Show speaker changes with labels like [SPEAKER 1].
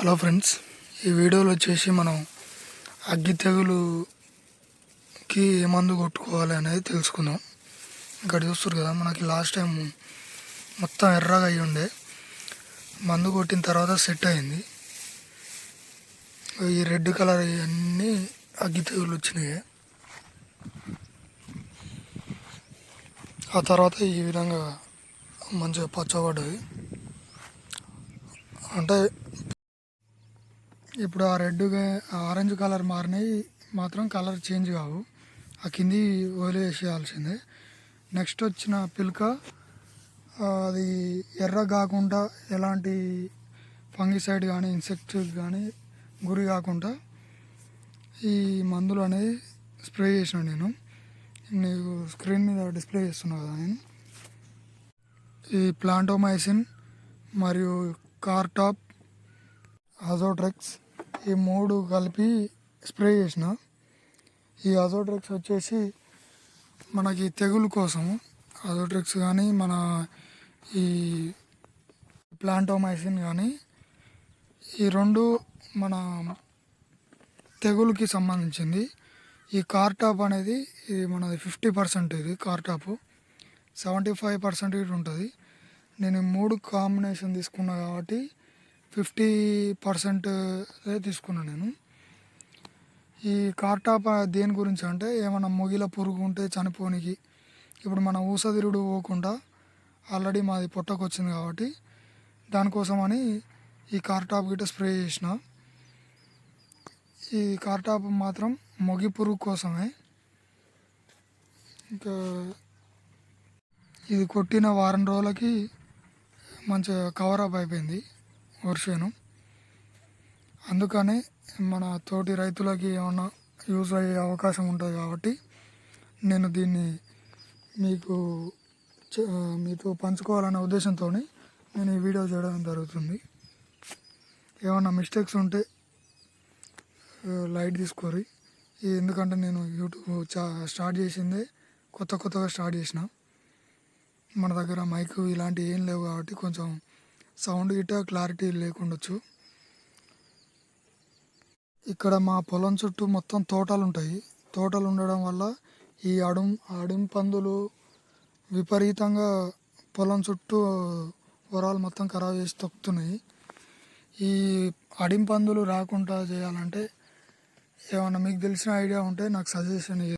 [SPEAKER 1] Hello friends, ఈ వీడియోలో వచ్చేసి మనం అగ్గి తెగులుకి ఏ మందు కొట్టుకోవాలి అనేది తెలుసుకుందాం. ఇక్కడ చూస్తారు కదా, మనకి లాస్ట్ టైం మొత్తం ఎర్రగా అయ్యి ఉండే, మందు కొట్టిన తర్వాత సెట్ అయింది. ఈ రెడ్ కలర్ అన్నీ అగ్గి తెగులు వచ్చినాయి. ఆ తర్వాత ఈ విధంగా మంచిగా పచ్చబడ్డది. అంటే ఇప్పుడు ఆ రెడ్గా ఆరెంజ్ కలర్ మారినవి మాత్రం కలర్ చేంజ్ కావు, ఆ కింది వదిలేసేయాల్సిందే. నెక్స్ట్ వచ్చిన పిల్క అది ఎర్ర కాకుండా, ఎలాంటి ఫంగిసైడ్ కానీ ఇన్సెక్ట్ కానీ గురి కాకుండా ఈ మందులు అనేది స్ప్రే చేసిన. నీకు స్క్రీన్ మీద డిస్ప్లే చేస్తున్నా కదా, నేను ఈ ప్లాంటోమైసిన్ మరియు కార్టాప్, అజోట్రెక్స్ ఈ మూడు కలిపి స్ప్రే చేసిన. ఈ అజోట్రెక్స్ వచ్చేసి మనకి తెగులు కోసము, అజోట్రెక్స్ కానీ మన ఈ ప్లాంటోమైసిన్ కానీ ఈ రెండు మన తెగులుకి సంబంధించింది. ఈ కార్టాప్ అనేది ఇది మనది 50%, ఇది కార్టాప్ 75% ఉంటుంది. నేను 3 కాంబినేషన్ తీసుకున్నా కాబట్టి 50% తీసుకున్నాను నేను. ఈ కార్టాప్ దేని గురించి అంటే, ఏమైనా మొగిల పురుగు ఉంటే చనిపోనికి, ఇప్పుడు మన ఊసదిరుడు పోకుండా ఆల్రెడీ మాది పొట్టకు వచ్చింది కాబట్టి దానికోసమని ఈ కార్టాప్ గిట్ట స్ప్రే చేసిన. ఈ కార్టాప్ మాత్రం మొగి పురుగు కోసమే. ఇంకా ఇది కొట్టిన వారం రోజులకి మంచిగా కవరప్ అయిపోయింది వర్షను. అందుకనే మన తోటి రైతులకి ఏమన్నా యూజ్ అయ్యే అవకాశం ఉంటుంది కాబట్టి నేను దీన్ని మీతో పంచుకోవాలనే ఉద్దేశంతో నేను ఈ వీడియో చేయడం జరుగుతుంది. ఏమన్నా మిస్టేక్స్ ఉంటే లైట్ తీసుకోరి. ఎందుకంటే నేను యూట్యూబ్ స్టార్ట్ చేసిందే కొత్తగా స్టార్ట్ చేసిన. మన దగ్గర మైక్ ఇలాంటివి ఏం లేవు కాబట్టి కొంచెం సౌండ్ గిట్ట క్లారిటీ లేకుండొచ్చు. ఇక్కడ మా పొలం చుట్టూ మొత్తం తోటలు ఉంటాయి. తోటలు ఉండడం వల్ల ఈ అడుం పందులు విపరీతంగా పొలం చుట్టూ పొలాలు మొత్తం ఖరాబ్ చేసి తొక్కుతున్నాయి. ఈ అడిం పందులు రాకుండా చేయాలంటే ఏమన్నా మీకు తెలిసిన ఐడియా ఉంటే నాకు సజెషన్